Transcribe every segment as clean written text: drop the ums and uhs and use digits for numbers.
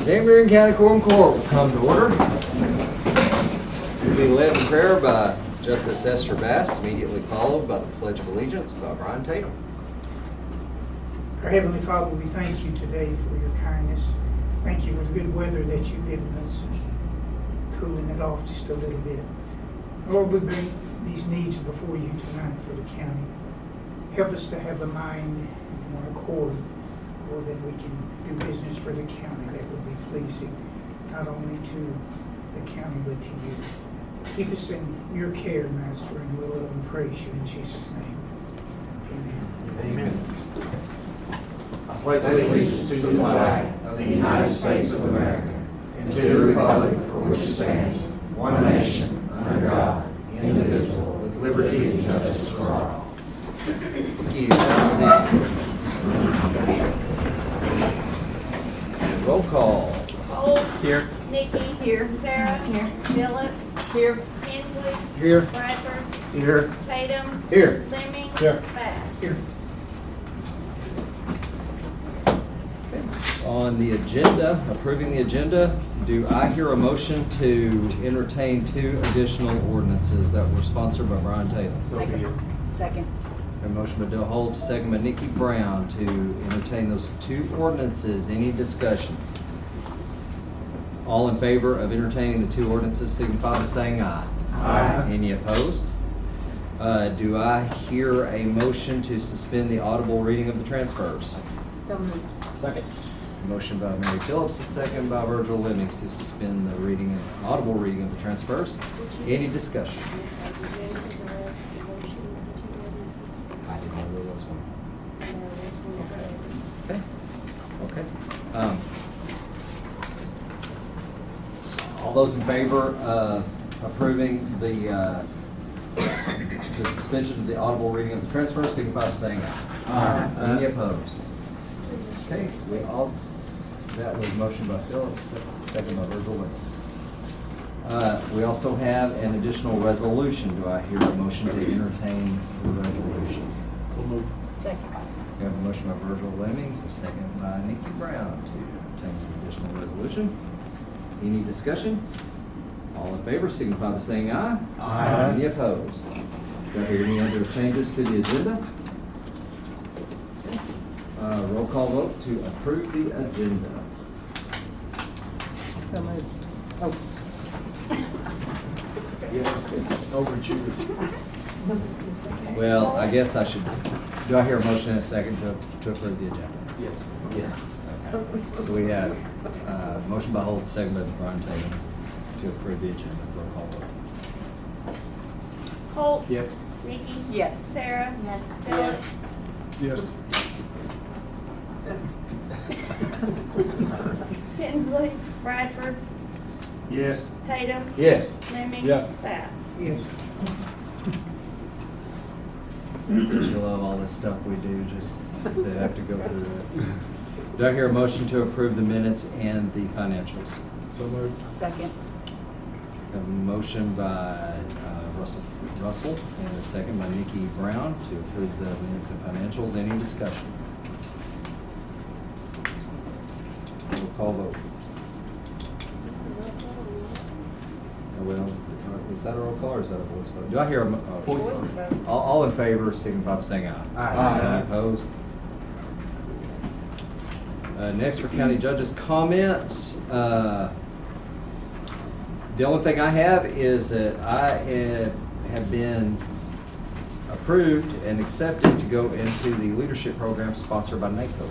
Van Buren County Quorum will come to order. We'll be led in prayer by Justice Esther Bass, immediately followed by the Pledge of Allegiance by Brian Tatum. Our Heavenly Father, we thank you today for your kindness. Thank you for the good weather that you've given us, cooling it off just a little bit. Lord, we bring these needs before you tonight for the county. Help us to have a mind and one accord, Lord, that we can do business for the county that would be pleasing, not only to the county but to you. Keep us in your care, Master, and we'll love and praise you in Jesus' name. Amen. Amen. I pledge allegiance to the flag of the United States of America and to the republic for which it stands, one nation, under God, indivisible, with liberty and justice for all. Thank you. Have a seat. Roll call. Holt. Here. Nikki. Here. Sarah. Here. Phillips. Here. Hensley. Here. Bradford. Here. Tatum. Here. Lemmings. Here. Bass. Here. On the agenda, approving the agenda, do I hear a motion to entertain 2 additional ordinances that were sponsored by Brian Tatum? Second. A motion by Dale Holt, second by Nikki Brown to entertain those 2 ordinances. Any discussion? All in favor of entertaining the 2 ordinances signify by saying aye. Aye. Any opposed? Do I hear a motion to suspend the audible reading of the transfers? So moved. Second. Motion by Mary Phillips, a second by Virgil Lemmings to suspend the reading and audible reading of the transfers. Any discussion? I didn't know there was one. Okay. All those in favor of approving the suspension of the audible reading of the transfers, signify by saying aye. Aye. Any opposed? Okay, that was motion by Phillips, second by Virgil Lemmings. We also have an additional resolution. Do I hear a motion to entertain the resolution? Second. We have a motion by Virgil Lemmings, a second by Nikki Brown to entertain the additional resolution. Any discussion? All in favor signify by saying aye. Aye. Any opposed? Do I hear any other changes to the agenda? Roll call vote to approve the agenda. So moved. Well, I guess I should, do I hear a motion and a second to approve the agenda? Yes. Yeah. Okay. So we have motion by Holt, second by Brian Tatum to approve the agenda. Roll call vote. Holt. Yep. Nikki. Yes. Sarah. Yes. Phillips. Yes. Hensley. Bradford. Yes. Tatum. Yes. Lemmings. Yes. Bass. Yes. You love all this stuff we do, just to have to go through it. Do I hear a motion to approve the minutes and the financials? So moved. Second. A motion by Russell and a second by Nikki Brown to approve the minutes and financials. Any discussion? Roll call vote. Well, is that a roll call or is that a voice vote? Do I hear a Voice vote. All in favor signify by saying aye. Aye. Any opposed? Next for county judges' comments. The only thing I have is that I have been approved and accepted to go into the leadership program sponsored by NACO.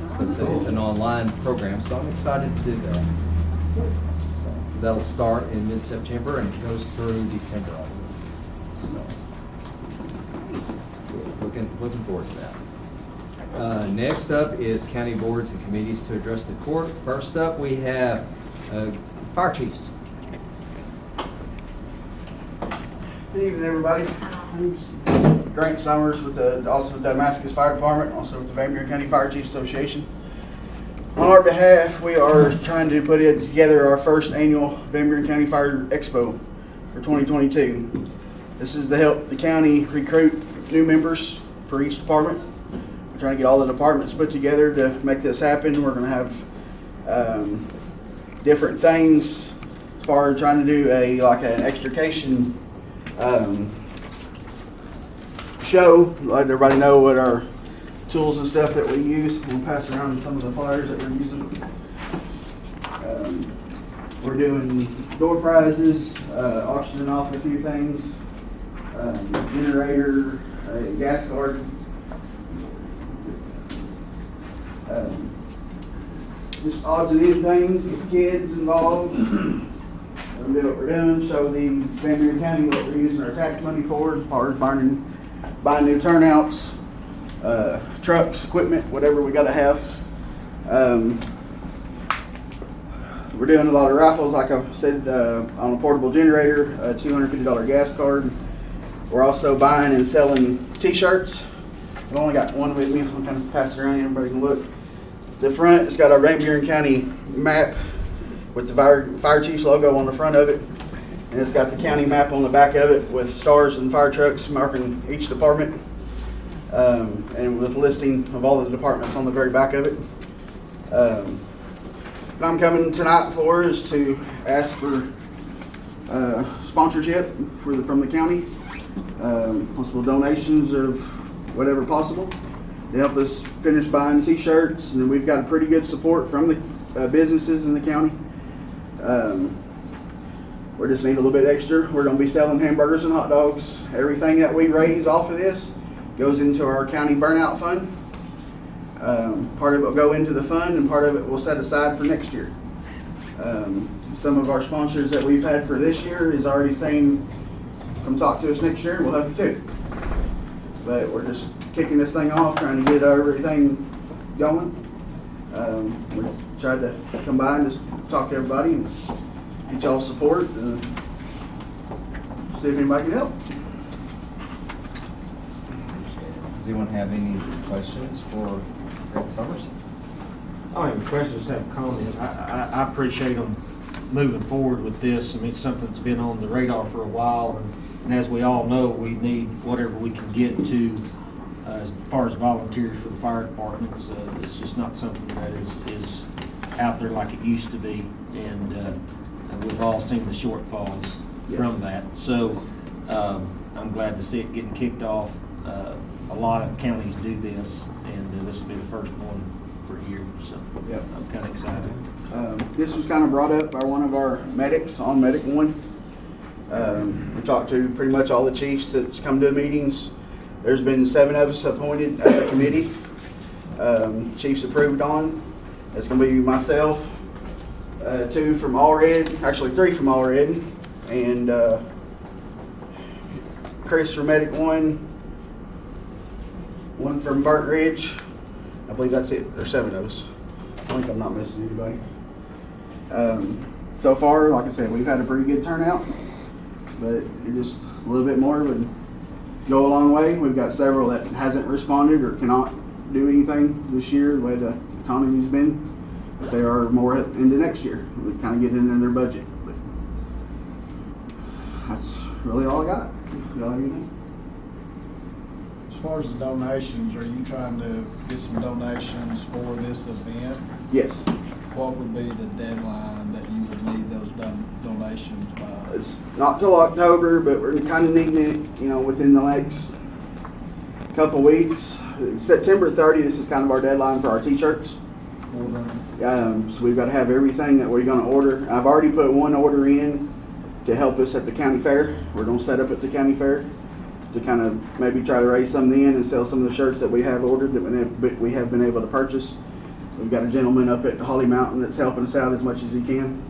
So it's an online program, so I'm excited to do that. So that'll start in mid-September and goes through December, I believe. So it's cool. Looking forward to that. Next up is county boards and committees to address the court. First up, we have fire chiefs. Good evening, everybody. I'm Grant Summers with also with the Damascus Fire Department, also with the Van Buren County Fire Chiefs Association. On our behalf, we are trying to put together our first annual Van Buren County Fire Expo for 2022. This is to help the county recruit new members for each department. We're trying to get all the departments put together to make this happen. We're going to have different things as far as trying to do an extrication show, let everybody know what our tools and stuff that we use. We'll pass around some of the flyers that we're using. We're doing door prizes, auctioning off a few things, generator, a gas card. Just odds and ends things, get the kids involved. We'll do what we're doing, show the Van Buren County what we're using our tax money for as far as buying new turnouts, trucks, equipment, whatever we gotta have. We're doing a lot of raffles, like I said, on a portable generator, a $250 gas card. We're also buying and selling t-shirts. I've only got one with me. I'll kind of pass it around, everybody can look. The front, it's got our Van Buren County map with the fire chief's logo on the front of it. And it's got the county map on the back of it with stars and fire trucks marking each department. And with a listing of all the departments on the very back of it. What I'm coming tonight for is to ask for sponsorship from the county. Possible donations of whatever possible to help us finish buying t-shirts, and we've got a pretty good support from the businesses in the county. We just need a little bit extra. We're going to be selling hamburgers and hot dogs. Everything that we raise off of this goes into our county burnout fund. Part of it will go into the fund, and part of it we'll set aside for next year. Some of our sponsors that we've had for this year is already saying, come talk to us next year, we'll help you too. But we're just kicking this thing off, trying to get everything going. We tried to come by and just talk to everybody and get y'all's support and see if anybody can help. Does anyone have any questions for Greg Summers? I don't have any questions, have comments. I appreciate them moving forward with this. I mean, it's something that's been on the radar for a while, and as we all know, we need whatever we can get to as far as volunteers for the fire departments. It's just not something that is out there like it used to be, and we've all seen the shortfalls from that. So I'm glad to see it getting kicked off. A lot of counties do this, and this will be the first one for a year, so Yep. I'm kind of excited. This was kind of brought up by one of our medics on Medic 1. We talked to pretty much all the chiefs that's come to meetings. There's been 7 of us appointed as a committee. Chiefs approved on. It's going to be myself, 2 from Allred, actually 3 from Allred, and Chris from Medic 1, 1 from Burnt Ridge. I believe that's it. There's 7 of us. I think I'm not missing anybody. So far, like I said, we've had a pretty good turnout, but just a little bit more would go a long way. We've got several that hasn't responded or cannot do anything this year the way the economy's been. But they are more into next year. We kind of get into their budget. But that's really all I got. Y'all have anything? As far as the donations, are you trying to get some donations for this event? Yes. What would be the deadline that you would need those donations by? It's not till October, but we're kind of needing it, within the next couple weeks. September 30th is kind of our deadline for our t-shirts. So we've got to have everything that we're going to order. I've already put one order in to help us at the county fair. We're going to set up at the county fair to kind of maybe try to raise some in and sell some of the shirts that we have ordered that we have been able to purchase. We've got a gentleman up at Holly Mountain that's helping us out as much as he can.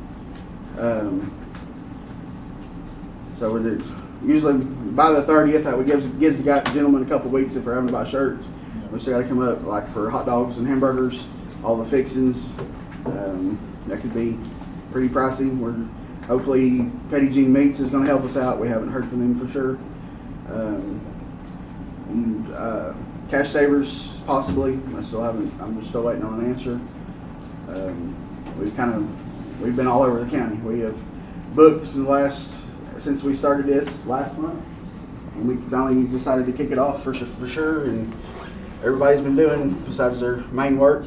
So we're usually by the 30th, that gives the gentleman a couple weeks if we're having to buy shirts. We still got to come up like for hot dogs and hamburgers, all the fixings. That could be pretty pricey. Hopefully Petty Jean Meats is going to help us out. We haven't heard from them for sure. Cash Savers possibly. I'm just still waiting on an answer. We've been all over the county. We have booked since we started this last month, and we finally decided to kick it off for sure. And everybody's been doing, besides their main work,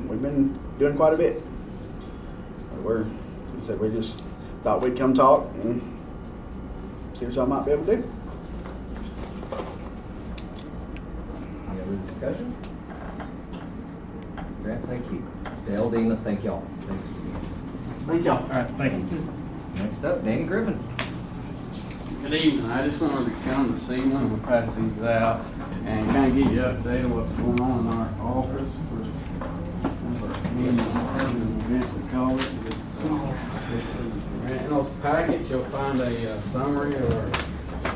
we've been doing quite a bit. like I said, we just thought we'd come talk and see what y'all might be able to do. Any other discussion? Grant, thank you. Dale, Dina, thank y'all. Thanks for being here. Thank y'all. All right, thank you. Next up, Danny Griffin. Good evening. I just wanted to come this evening and pass these out and kind of get you updated what's going on in our office. In those packets, you'll find a summary of our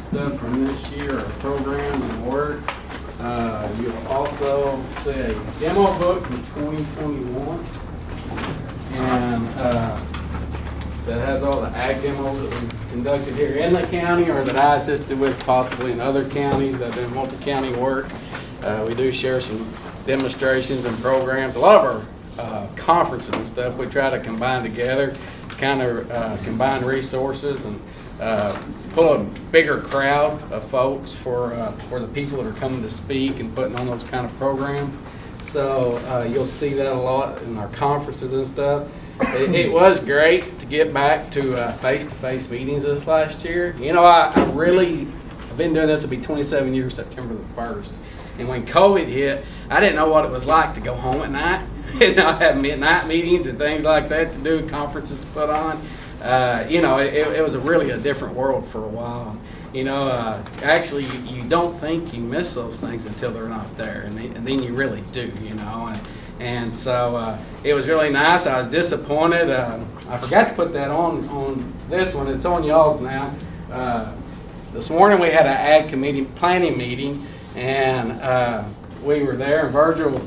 stuff from this year, our program and work. You'll also see a demo book from 2021. And that has all the ag demos that we've conducted here in the county or that I assisted with possibly in other counties. I do multi-county work. We do share some demonstrations and programs. A lot of our conferences and stuff we try to combine together, kind of combine resources and pull a bigger crowd of folks for the people that are coming to speak and putting on those kind of programs. So you'll see that a lot in our conferences and stuff. It was great to get back to face-to-face meetings this last year. You know, I've been doing this, it'll be 27 years, September the 1st. And when COVID hit, I didn't know what it was like to go home at night and not have midnight meetings and things like that to do, conferences to put on. You know, it was really a different world for a while. You know, actually, you don't think you miss those things until they're not there, and then you really do, you know. And so it was really nice. I was disappointed. I forgot to put that on this one. It's on y'all's now. This morning we had an ag committee planning meeting, and we were there, and Virgil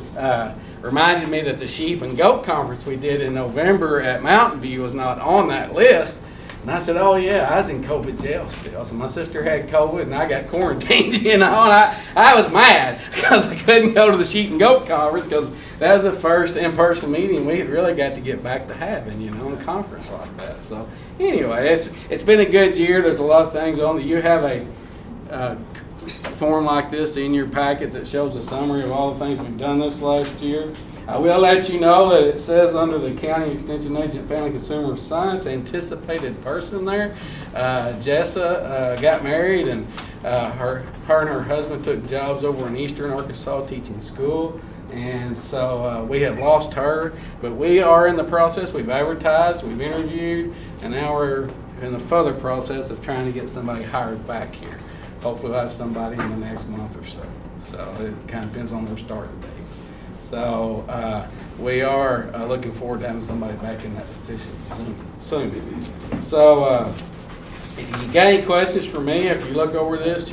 reminded me that the sheep and goat conference we did in November at Mountain View was not on that list. And I said, oh yeah, I was in COVID jail still. So my sister had COVID and I got quarantined, you know, and I was mad because I couldn't go to the sheep and goat conference because that was the first in-person meeting we had really got to get back to having, you know, a conference like that. So anyway, it's been a good year. There's a lot of things on that. You have a form like this in your packet that shows a summary of all the things we've done this last year. I will let you know that it says under the County Extension Agent Family Consumer Science anticipated person there. Jessa got married, and her and her husband took jobs over in Eastern Arkansas teaching school. And so we have lost her, but we are in the process. We've advertised, we've interviewed, and now we're in the further process of trying to get somebody hired back here. Hopefully we'll have somebody in the next month or so. So it kind of depends on their starting dates. So we are looking forward to having somebody back in that position soon. So if you got any questions for me, if you look over this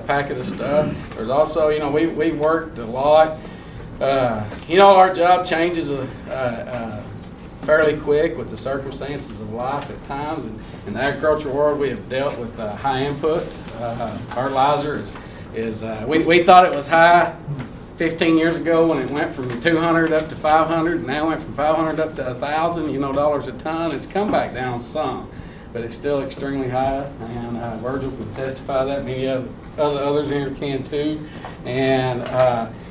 packet of stuff, there's also, you know, we've worked a lot. You know, our job changes fairly quick with the circumstances of life at times. And in the agricultural world, we have dealt with high inputs. Fertilizer we thought it was high 15 years ago when it went from 200 up to 500, and now it went from 500 up to 1,000, you know, dollars a ton. It's come back down some, but it's still extremely high. And Virgil can testify that. Many of others in here can too. And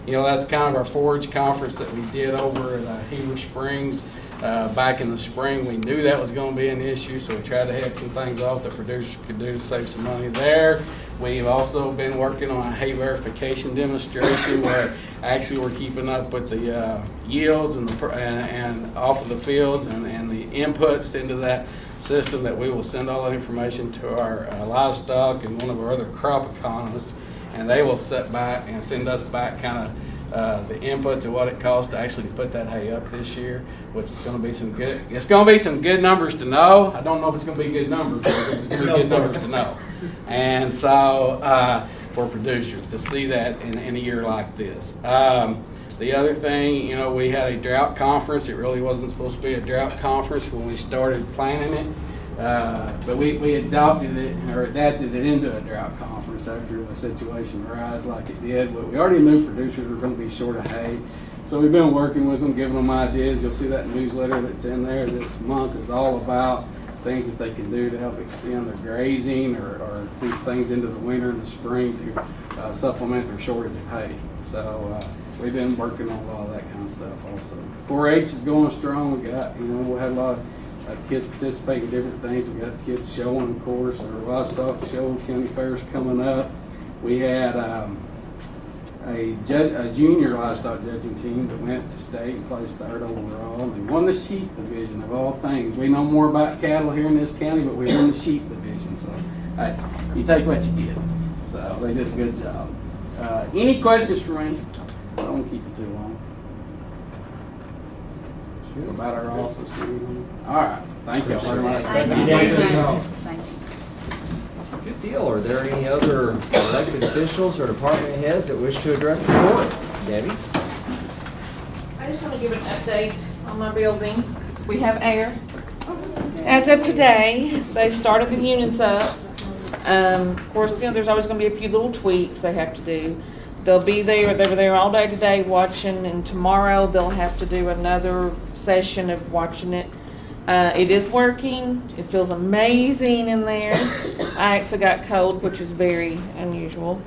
you know, that's kind of our forage conference that we did over at Heber Springs back in the spring. We knew that was going to be an issue, so we tried to head some things off that producers could do to save some money there. We've also been working on a hay verification demonstration where actually we're keeping up with the yields and off of the fields and the inputs into that system, that we will send all that information to our livestock and one of our other crop economists, and they will sit back and send us back kind of the inputs of what it costs to actually put that hay up this year, which is going to be some good. It's going to be some good numbers to know. I don't know if it's going to be good numbers, but it's going to be good numbers to know. And so for producers to see that in a year like this. The other thing, you know, we had a drought conference. It really wasn't supposed to be a drought conference when we started planning it. But we adopted it or adapted it into a drought conference after the situation arose like it did. But we already knew producers were going to be short of hay. So we've been working with them, giving them ideas. You'll see that newsletter that's in there this month is all about things that they can do to help extend their grazing or do things into the winter and the spring to supplement their shortage of hay. So we've been working on a lot of that kind of stuff also. 4-H is going strong. We had a lot of kids participate in different things. We got kids showing, of course, our livestock show, county fairs coming up. We had a junior livestock judging team that went to state and placed third overall. They won the sheep division of all things. We know more about cattle here in this county, but we won the sheep division. So hey, you take what you get. So they did a good job. Any questions for me? I don't want to keep you too long. About our office or anything? All right. Thank you very much. Thank you. Good deal. Are there any other elected officials or department heads that wish to address the board? Debbie? I just want to give an update on my building. We have air. As of today, they started the units up. Of course, there's always going to be a few little tweaks they have to do. They'll be there, they were there all day today watching, and tomorrow they'll have to do another session of watching it. It is working. It feels amazing in there. I actually got cold, which is very unusual.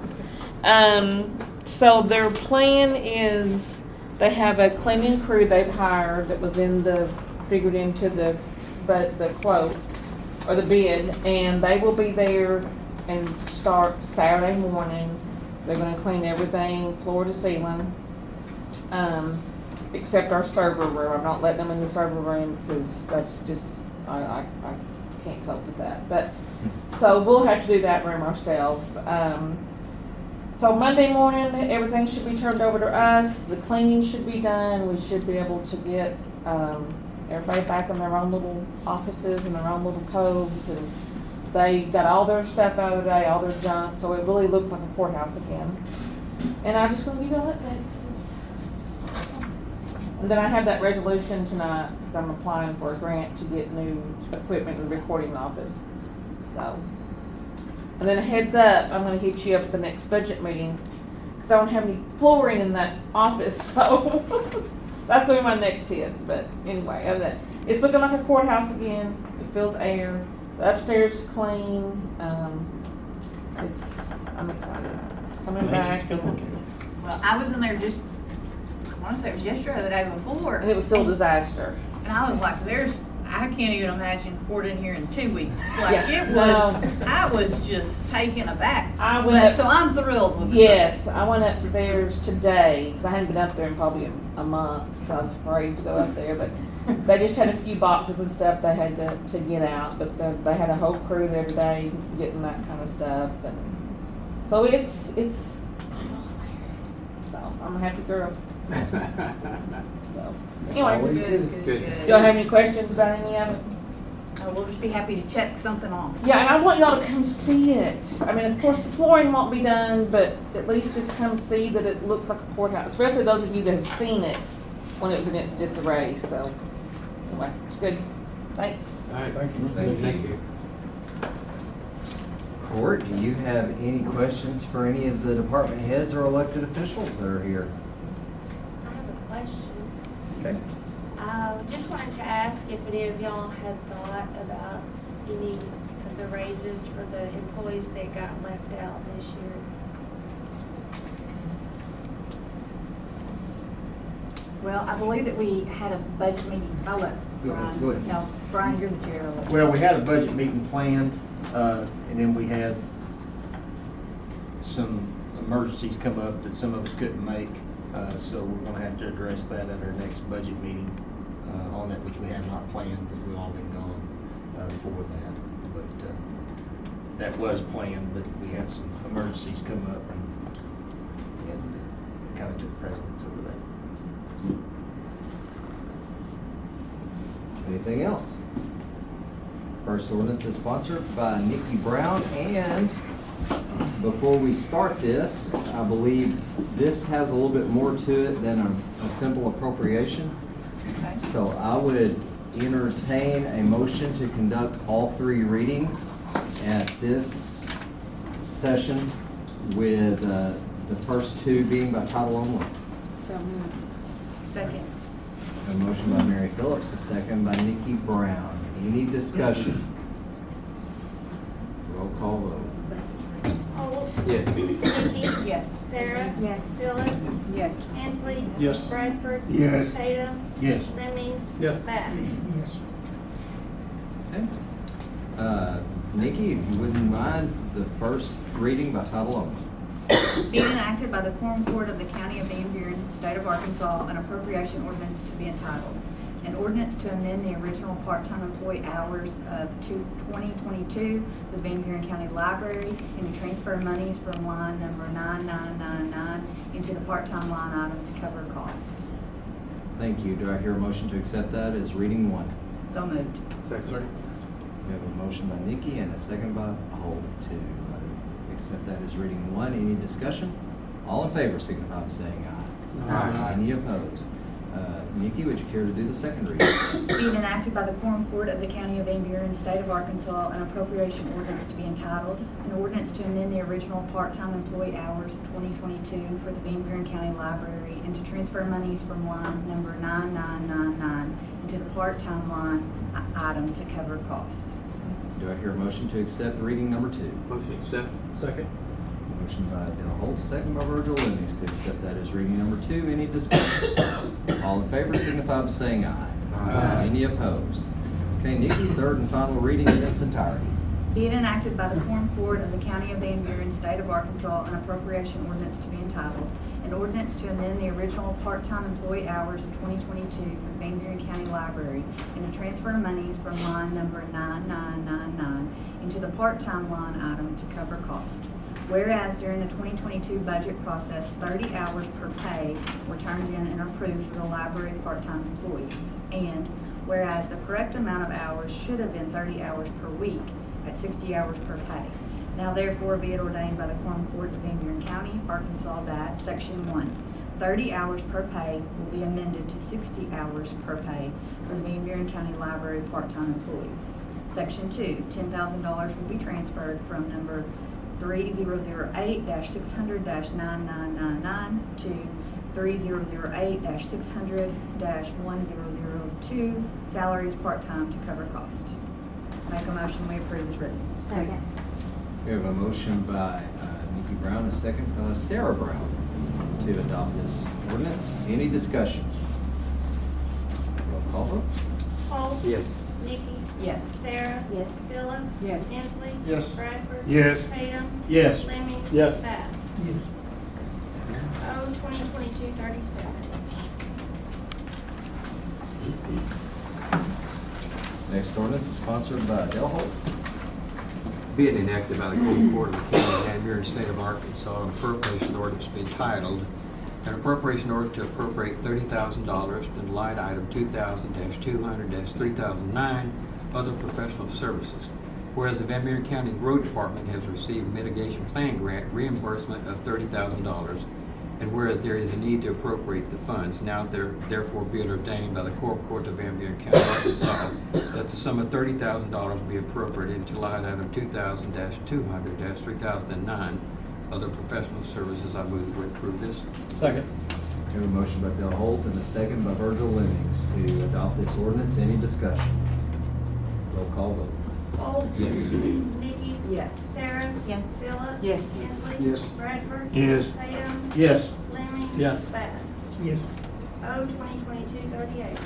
So their plan is they have a cleaning crew they've hired that was figured into the quote or the bid, and they will be there and start Saturday morning. They're going to clean everything floor to ceiling, except our server room. I'm not letting them in the server room because that's just I can't cope with that. But so we'll have to do that room ourselves. So Monday morning, everything should be turned over to us. The cleaning should be done. We should be able to get everybody back in their own little offices and their own little codes. And they got all their stuff out of the day, all their junk. So it really looks like a courthouse again. And I just want to give you all that back. And then I have that resolution tonight because I'm applying for a grant to get new equipment in the recording office. So. And then a heads up, I'm going to hit you up at the next budget meeting because I don't have any flooring in that office, so that's going to be my next tip. But anyway, other than that, it's looking like a courthouse again. It feels air. The upstairs is clean. I'm excited. It's coming back. Well, I was in there just, I want to say it was yesterday or the day before. And it was still a disaster. And I was like, I can't even imagine court in here in 2 weeks. Like, Yeah, it was, I was just taken aback. I went up- So I'm thrilled with it. Yes, I went upstairs today, because I hadn't been up there in probably a month, because I was afraid to go up there, but they just had a few boxes and stuff they had to get out, but they had a whole crew there today getting that kind of stuff, and so it's almost there. So, I'm a happy girl. So, anyway, Good. y'all have any questions about any of it? We'll just be happy to check something off. Yeah, and I want y'all to come see it. I mean, of course, the flooring won't be done, but at least just come see that it looks like a courthouse, especially those of you that have seen it when it was in its disarray. So, anyway, it's good. Thanks. All right, Thank you. Court, do you have any questions for any of the department heads or elected officials that are here? I have a question. Okay. Just wanted to ask if any of y'all had thought about any of the raises for the employees that got left out this year. Well, I believe that we had a budget meeting. I'll let Brian. Go ahead. No, Brian, you're the chair. I'll let- Well, we had a budget meeting planned, and then we had some emergencies come up that some of us couldn't make, so we're gonna have to address that at our next budget meeting on it, which we had not planned because we've all been gone for that. But that was planned, but we had some emergencies come up and kind of took precedence over that. Anything else? First ordinance is sponsored by Nikki Brown, and before we start this, I believe this has a little bit more to it than a simple appropriation. So I would entertain a motion to conduct all three readings at this session with the first two being by title only. Second. A motion by Mary Phillips, a second by Nikki Brown. Any discussion? Roll call vote. Holt? Yes. Vicky? Yes. Sarah? Yes. Phillips? Yes. Hensley? Yes. Bradford? Yes. Tatum? Yes. Lemmings? Yes. Bass? Yes. Okay. Nikki, if you wouldn't mind, the first reading by title only. Being enacted by the Quorum Court of the County of Van Buren, State of Arkansas, an appropriation ordinance to be entitled, an ordinance to amend the original part-time employee hours of 2022, the Van Buren County Library, and to transfer monies from line number 9999 into the part-time line item to cover costs. Thank you. Do I hear a motion to accept that as reading one? So moved. Second. We have a motion by Nikki and a second by Holt to accept that as reading one. Any discussion? All in favor signify by saying aye. Aye. Any opposed? Nikki, would you care to do the second reading? Being enacted by the Quorum Court of the County of Van Buren, State of Arkansas, an appropriation ordinance to be entitled, an ordinance to amend the original part-time employee hours of 2022 for the Van Buren County Library and to transfer monies from line number 9999 into the part-time line item to cover costs. Do I hear a motion to accept reading number two? Motion accept. Second. Motion by Dale Holt, second by Virgil Lemmings to accept that as reading number two. Any discussion? All in favor signify by saying aye. Aye. Any opposed? Okay, Nikki, third and final reading in its entirety. Be it enacted by the Quorum Court of the County of Van Buren, State of Arkansas, an appropriation ordinance to be entitled, an ordinance to amend the original part-time employee hours of 2022 for the Van Buren County Library and to transfer monies from line number 9999 into the part-time line item to cover cost. Whereas during the 2022 budget process, 30 hours per pay were turned in and approved for the library part-time employees. And whereas the correct amount of hours should have been 30 hours per week at 60 hours per pay. Now therefore be it ordained by the Quorum Court of Van Buren County, Arkansas, that Section 1, 30 hours per pay will be amended to 60 hours per pay for the Van Buren County Library part-time employees. Section 2, $10,000 will be transferred from number 3008-600-9999 to 3008-600-1002, salaries part-time to cover cost. Make a motion, we approve as written. Second. We have a motion by Nikki Brown, a second by Sarah Brown to adopt this ordinance. Any discussion? Roll call vote. Holt. Yes. Nikki. Yes. Sarah. Yes. Phillips. Yes. Hensley. Yes. Bradford. Yes. Tatum. Yes. Lemmings. Yes. Bass. Yes. O 2022-37. Next ordinance is sponsored by Dale Holt. Being enacted by the Quorum Court of the County of Van Buren, State of Arkansas, an appropriation ordinance to be entitled, an appropriation order to appropriate $30,000 to line item 2000-200-3009, other professional services. Whereas the Van Buren County Road Department has received mitigation plan grant reimbursement of $30,000, and whereas there is a need to appropriate the funds, now therefore be it ordained by the Quorum Court of Van Buren County, Arkansas, that the sum of $30,000 be appropriated to line item 2000-200-3009, other professional services. I move that we approve this. Second. We have a motion by Dale Holt and a second by Virgil Lemmings to adopt this ordinance. Any discussion? Roll call vote. Holt. Yes. Nikki. Yes. Sarah. Yes. Phillips. Yes. Hensley. Yes. Bradford. Yes. Tatum. Yes. Lemmings. Yes. Bass. Yes. O 2022-38.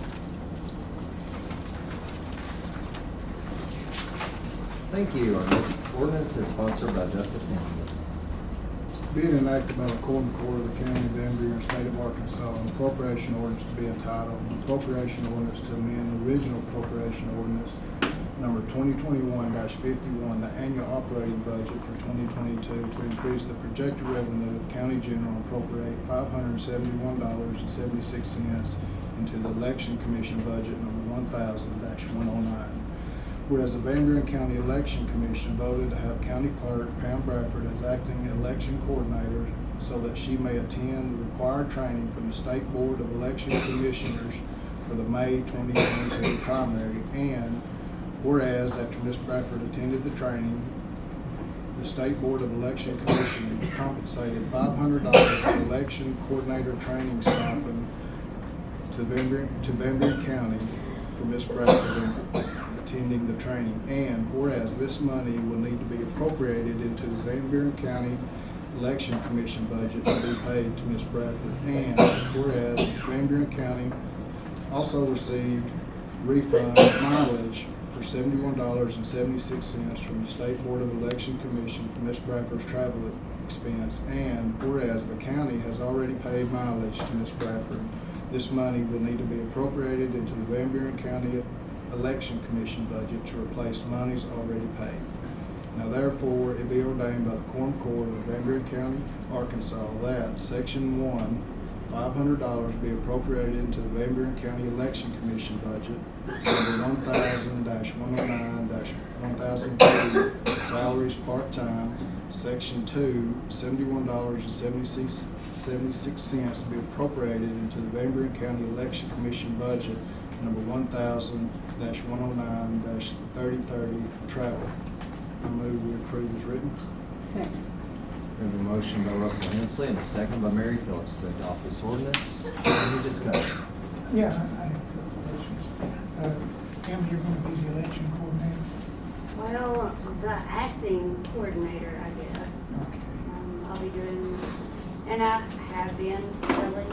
Thank you. Our next ordinance is sponsored by Justice Hensley. Being enacted by the Quorum Court of the County of Van Buren, State of Arkansas, an appropriation ordinance to be entitled, an appropriation ordinance to amend the original appropriation ordinance number 2021-51, the annual operating budget for 2022 to increase the projected revenue of county general and appropriate $571.76 into the election commission budget number 1000-109. Whereas the Van Buren County Election Commission voted to have County Clerk Pam Bradford as acting election coordinator so that she may attend the required training from the State Board of Election Commissioners for the May 2022 primary, and whereas after Ms. Bradford attended the training, the State Board of Election Commissioners compensated $500 for election coordinator training stipend to Van Buren County for Ms. Bradford attending the training, and whereas this money will need to be appropriated into the Van Buren County Election Commission budget to be paid to Ms. Bradford, and whereas Van Buren County also received refund mileage for $71.76 from the State Board of Election Commission for Ms. Bradford's travel expense, and whereas the county has already paid mileage to Ms. Bradford, this money will need to be appropriated into the Van Buren County Election Commission budget to replace monies already paid. Now therefore, it be ordained by the Quorum Court of Van Buren County, Arkansas, that Section 1, $500 be appropriated into the Van Buren County Election Commission budget, number 1000-109-1003, salaries part-time. Section 2, $71.76 be appropriated into the Van Buren County Election Commission budget, number 1000-109-3030, travel. I move we approve as written. Second. We have a motion by Russell Hensley and a second by Mary Phillips to adopt this ordinance. Any discussion? Yeah, I have a couple of questions. Pam, you're going to be the election coordinator? Well, the acting coordinator, I guess. Okay. I'll be doing, and I have been really,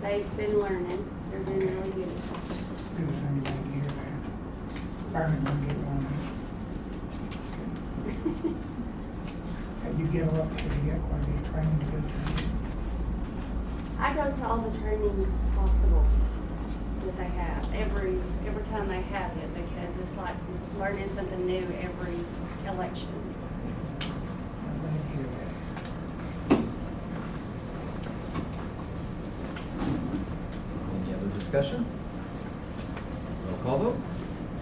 they've been learning. They're doing really good. Good, I'm glad to hear that. Finally going to get one. You get a lot, have you got quite a bit of training to go to? I go to all the training possible that they have, every time they have it, because it's like learning something new every election. I'm glad to hear that. Any other discussion? Roll call vote?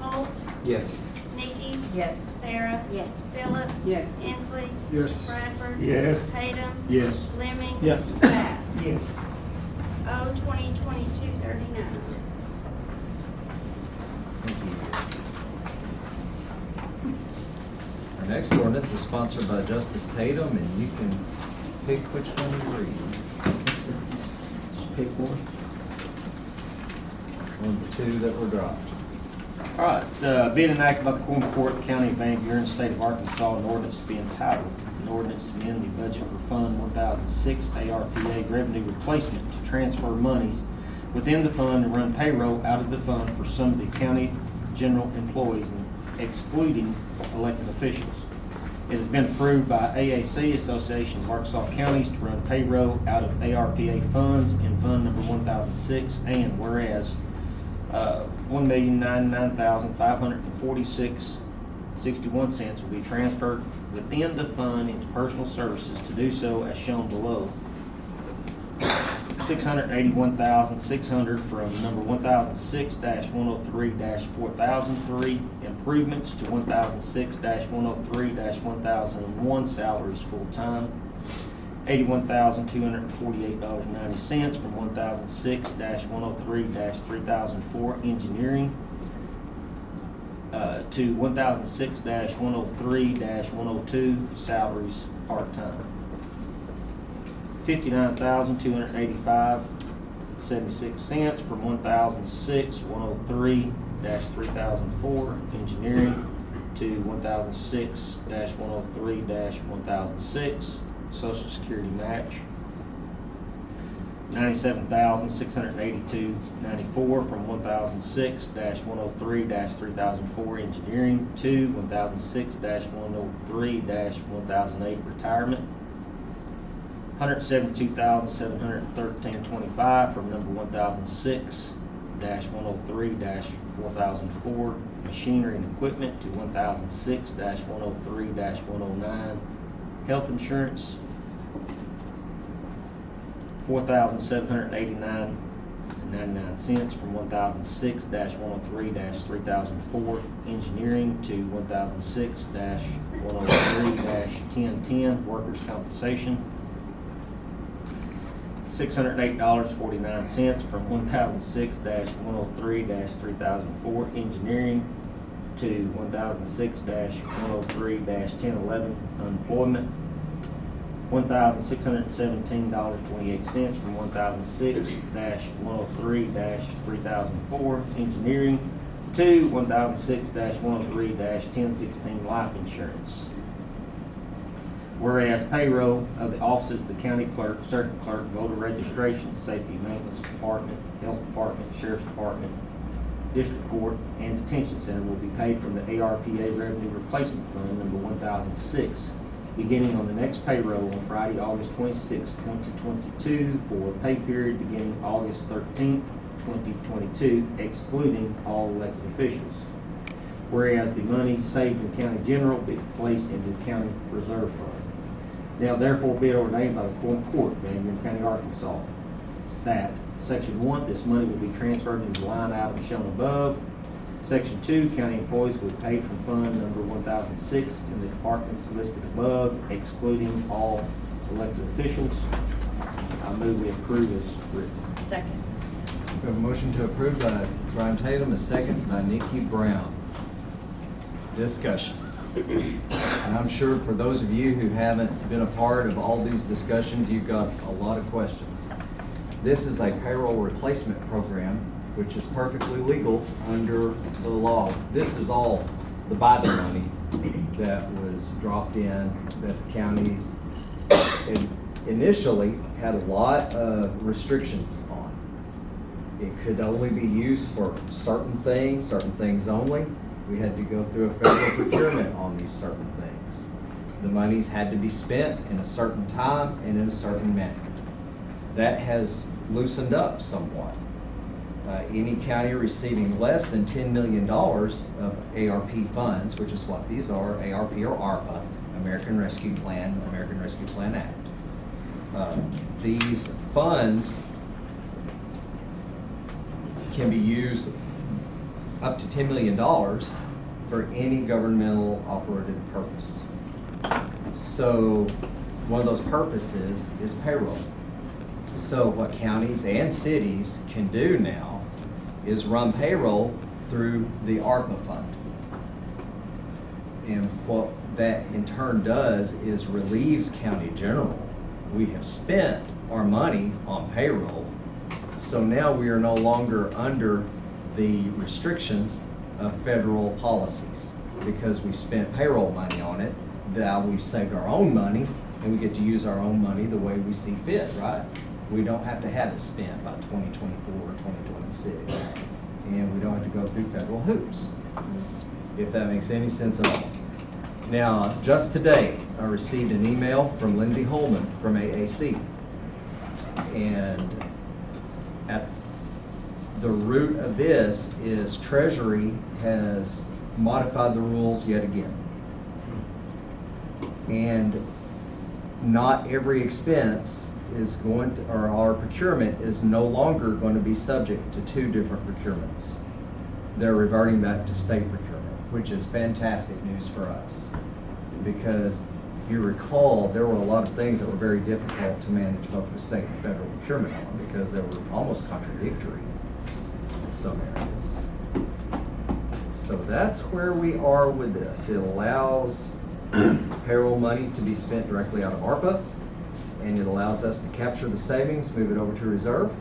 Holt, Yes. Nikki, Yes. Sarah. Yes. Phillips. Yes. Inslee. Yes. Bradford. Yes. Tatum. Yes. Fleming. Yes. Bass. Yes. O 2022-39. Thank you. Our next ordinance is sponsored by Justice Tatum, and you can pick which one you read. Pick one. One of the two that were dropped. All right, being enacted by the Quorum Court, County of Van Buren, State of Arkansas, an ordinance to be entitled, an ordinance to amend the budget for Fund 1006 ARPA revenue replacement to transfer monies within the fund and run payroll out of the fund for some of the county general employees and excluding elected officials. It has been approved by AAC, Association of Arkansas Counties, to run payroll out of ARPA funds in Fund number 1006, and whereas $1,099,546.61 will be transferred within the fund into personal services to do so as shown below. $681,600 from number 1006-103-4003 improvements to 1006-103-1001 salaries full-time. $81,248.90 from 1006-103-3004 engineering to 1006-103-102 salaries part-time. $59,285.76 from 1006-103-3004 engineering to 1006-103-1006 Social Security match. $97,682.94 from 1006-103-3004 engineering to 1006-103-1008 retirement. $172,713.25 from number 1006-103-4004 machinery and equipment to 1006-103-109 health insurance. $4,789.99 from 1006-103-3004 engineering to 1006-103-1010 workers' compensation. $608.49 from 1006-103-3004 engineering to 1006-103-1011 unemployment. $1,617.28 from 1006-103-3004 engineering to 1006-103-1016 life insurance. Whereas payroll of the offices of the county clerk, circuit clerk, voter registration, safety maintenance department, health department, sheriff's department, District Court, and Detention Center will be paid from the ARPA Revenue Replacement Fund number 1006, beginning on the next payroll on Friday, August 26, 2022, for a pay period beginning August 13, 2022, excluding all elected officials. Whereas the money saved in county general be placed into the county reserve fund. Now therefore be it ordained by the Quorum Court, Van Buren County, Arkansas, that Section 1, this money will be transferred into the line item shown above. Section 2, county employees will be paid from fund number 1006 in the departments listed above, excluding all elected officials. I move we approve as written. Second. We have a motion to approve by Brian Tatum, a second by Nikki Brown. Discussion. And I'm sure for those of you who haven't been a part of all these discussions, you've got a lot of questions. This is a payroll replacement program, which is perfectly legal under the law. This is all the Biden money that was dropped in that the counties initially had a lot of restrictions on. It could only be used for certain things only. We had to go through a federal procurement on these certain things. The monies had to be spent in a certain time and in a certain manner. That has loosened up somewhat. Any county receiving less than $10 million of ARP funds, which is what these are, ARP or ARPA, American Rescue Plan Act. These funds can be used up to $10 million for any governmental operated purpose. So one of those purposes is payroll. So what counties and cities can do now is run payroll through the ARPA fund. And what that in turn does is relieves county general. We have spent our money on payroll, so now we are no longer under the restrictions of federal policies because we spent payroll money on it. Now we've saved our own money and we get to use our own money the way we see fit, right? We don't have to have it spent by 2024 or 2026, and we don't have to go through federal hoops, if that makes any sense at all. Now, just today, I received an email from Lindsay Holman from AAC, and at the root of this is Treasury has modified the rules yet again. And not every expense is going to, or our procurement is no longer going to be subject to two different procurements. They're reverting back to state procurement, which is fantastic news for us. Because if you recall, there were a lot of things that were very difficult to manage both the state and federal procurement on because they were almost contradictory in some areas. So that's where we are with this. It allows payroll money to be spent directly out of ARPA, and it allows us to capture the savings, move it over to reserve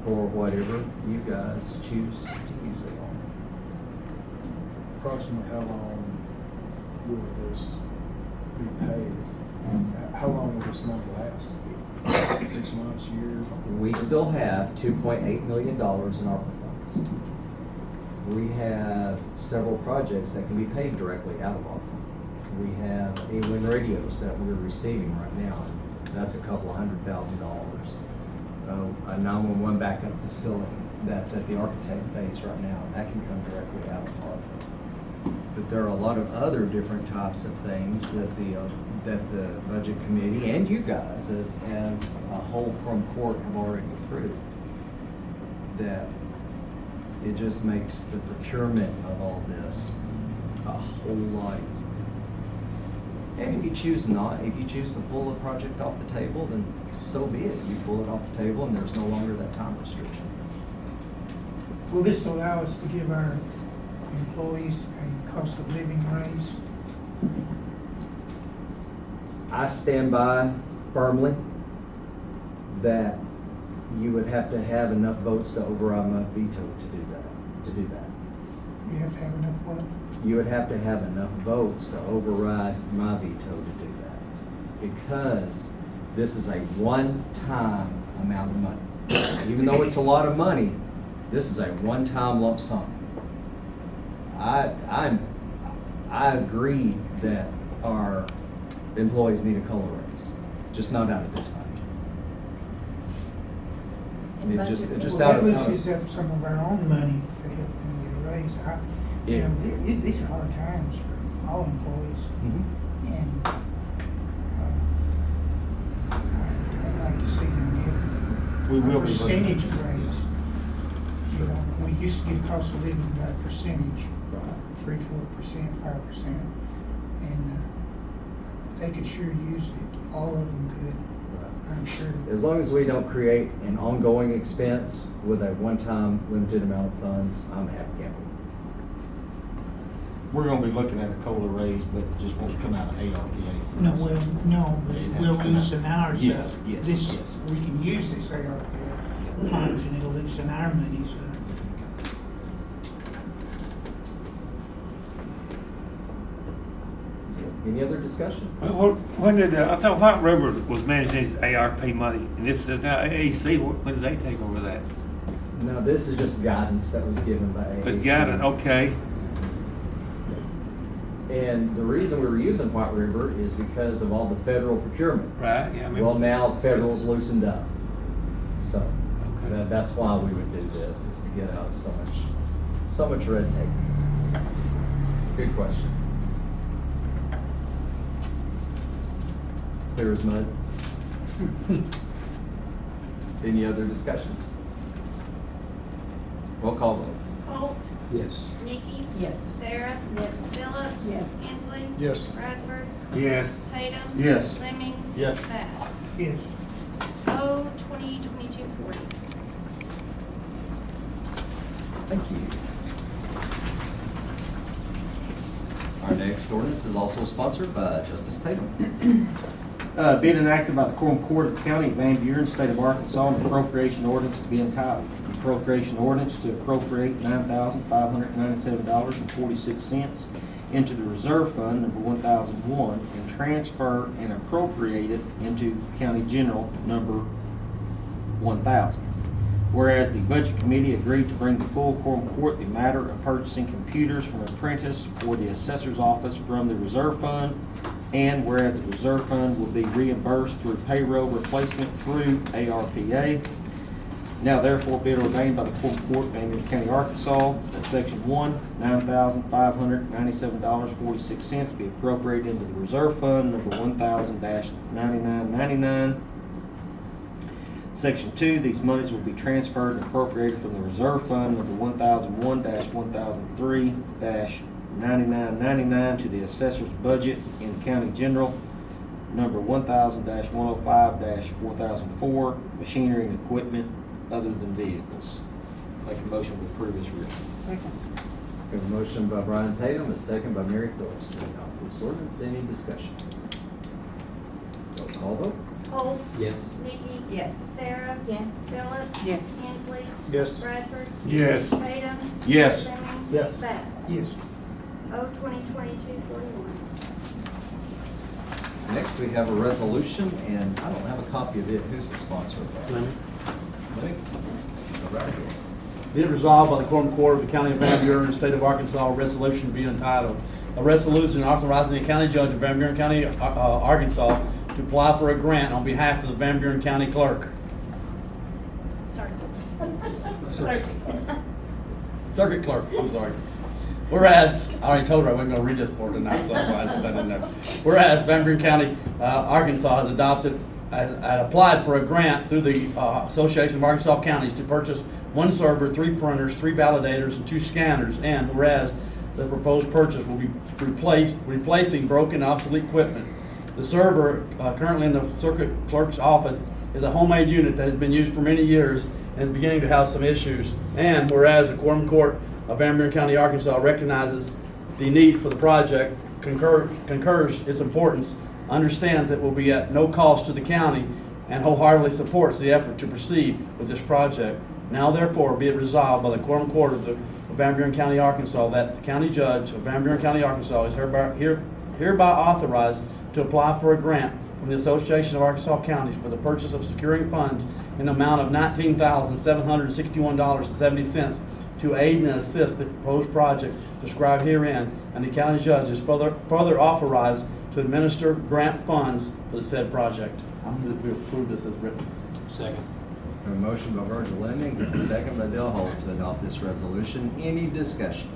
for whatever you guys choose to use it on. Approximately how long will this be paid? How long will this money last? 6 months, a year? We still have $2.8 million in ARPA funds. We have several projects that can be paid directly out of ARPA. We have A-Wing radios that we're receiving right now. That's a couple of $100,000. A 911 backup facility that's at the architect phase right now. That can come directly out of ARPA. But there are a lot of other different types of things that the budget committee and you guys as a whole Quorum Court have already approved. That it just makes the procurement of all this a whole lot easier. And if you choose to pull a project off the table, then so be it. You pull it off the table and there's no longer that time restriction. Will this allow us to give our employees a cost of living raise? I stand by firmly that you would have to have enough votes to override my veto to do that. You have to have enough what? You would have to have enough votes to override my veto to do that. Because this is a one-time amount of money. Even though it's a lot of money, This is a one-time lump sum. I agree that our employees need a COLA raise, just not out of this fund. Just Well, out that of. lifts us up some of our own money to help them get a raise. You know, these are hard times for all employees, Mhm. and I'd like to see them get We will a be percentage looking. raise. You know, we used to get cost of living by percentage, 3-4%, 5%, and they could sure use it. All of them could, I'm sure. As long as we don't create an ongoing expense with a one-time limited amount of funds, I'm a happy camper. We're gonna be looking at a COLA raise, but it just won't come out of ARPA. No, well, no, but It'd have we'll to come loosen out. ours Yes, up. yes, This, yes. we can use this ARPA funds and it'll loosen our monies up. Any other discussion? Well, when did, I thought White River was managing his ARP money, and this is now AAC, when did they take over that? No, this is just guidance that was given by AAC. It's got it, okay. And the reason we were using White River is because of all the federal procurement. Right, yeah, I mean. Well, now federal's loosened up. So Okay. that's why we would do this, is to get out of so much red tape. Good question. Clear as mud. Any other discussion? Roll call vote. Holt, Yes. Nikki, Yes. Sarah. Yes. Phillips. Yes. Hensley. Yes. Bradford. Yes. Tatum. Yes. Lemmings. Yes. Bass. Yes. O 2022-40. Thank you. Our next ordinance is also sponsored by Justice Tatum. Being enacted by the Quorum Court of the County of Van Buren, State of Arkansas, an appropriation ordinance to be entitled. Appropriation ordinance to appropriate $9,597.46 into the reserve fund number 1001 and transfer and appropriate it into county general number 1000. Whereas the Budget Committee agreed to bring before Quorum Court the matter of purchasing computers from Apprentice for the Assessor's Office from the Reserve Fund, and whereas the Reserve Fund will be reimbursed through payroll replacement through ARPA. Now therefore be it ordained by the Quorum Court of Van Buren County, Arkansas, that Section 1, $9,597.46 be appropriated into the Reserve Fund number 1000-9999. Section 2, these monies will be transferred and appropriated from the Reserve Fund number 1001-1003-9999 to the Assessor's Budget in County General number 1000-105-4004, machinery and equipment other than vehicles. Make a motion to approve as written. We have a motion by Brian Tatum, a second by Mary Phillips to adopt this ordinance. Any discussion? Roll call vote. Holt. Yes. Nikki. Yes. Sarah. Yes. Phillips. Yes. Hensley. Yes. Bradford. Yes. Tatum. Yes. Lemmings. Yes. Bass. Yes. O 2022-41. Next, we have a resolution, and I don't have a copy of it. Who's the sponsor of that? Lemmings? All right. Be it resolved by the Quorum Court of the County of Van Buren, State of Arkansas, a resolution be entitled, a resolution authorizing the county judge of Van Buren County, Arkansas, to apply for a grant on behalf of the Van Buren County clerk. Circuit clerk, I'm sorry. Whereas, I already told her I wasn't gonna read this for tonight, so I'm glad I put that in there. Whereas Van Buren County, Arkansas has adopted, applied for a grant through the Association of Arkansas Counties to purchase 1 server, 3 printers, 3 validators, and 2 scanners. And whereas the proposed purchase will be replacing broken obsolete equipment. The server currently in the circuit clerk's office is a homemade unit that has been used for many years and is beginning to have some issues. And whereas the Quorum Court of Van Buren County, Arkansas recognizes the need for the project, concurs its importance, understands it will be at no cost to the county, and wholeheartedly supports the effort to proceed with this project. Now therefore be it resolved by the Quorum Court of Van Buren County, Arkansas, that the county judge of Van Buren County, Arkansas is hereby authorized to apply for a grant from the Association of Arkansas Counties for the purchase of securing funds in the amount of $19,761.70 to aid and assist the proposed project described herein, and the county judge is further authorized to administer grant funds for the said project. I'm going to approve this as written. Second. A motion by Virgil Lemmings and a second by Dale Holt to adopt this resolution. Any discussion?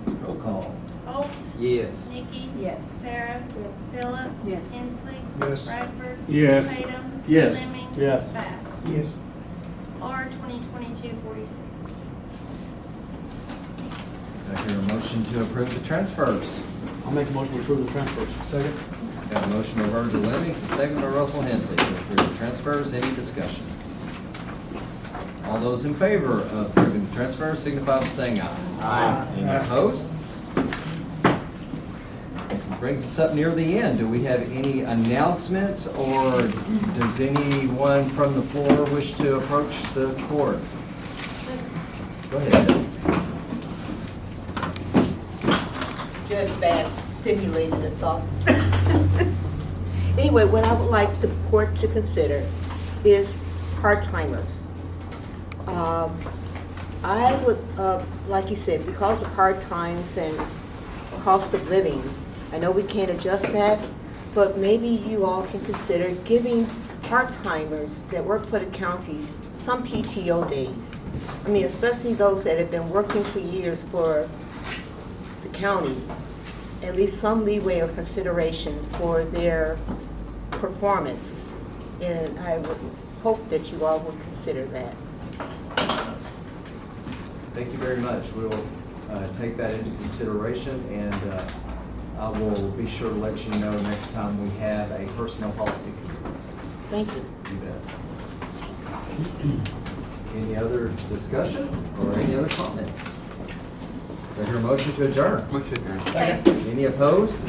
Roll call. Holt. Yes. Nikki. Yes. Sarah. Yes. Phillips. Yes. Hensley. Yes. Bradford. Yes. Tatum. Yes. Lemmings. Yes. Bass. Yes. R 2022-46. Do I hear a motion to approve the transfers? I'll make a motion to approve the transfers. Second. Got a motion by Virgil Lemmings, a second by Russell Hensley to approve the transfers. Any discussion? All those in favor of approving the transfers signify by saying aye. Aye. Any opposed? Brings us up near the end. Do we have any announcements, or does anyone from the floor wish to approach the court? Go ahead, Bill. Judge Bass stimulated a thought. Anyway, what I would like the court to consider is part-timers. I would, like you said, because of hard times and cost of living, I know we can't adjust that, but maybe you all can consider giving part-timers that work for the county some PTO days. I mean, especially those that have been working for years for the county, at least some leeway or consideration for their performance. And I would hope that you all would consider that. Thank you very much. We'll take that into consideration, and I will be sure to let you know next time we have a personnel policy committee. Thank you. You bet. Any other discussion or any other comments? Do I hear a motion to adjourn? Motion adjourned. Second. Any opposed?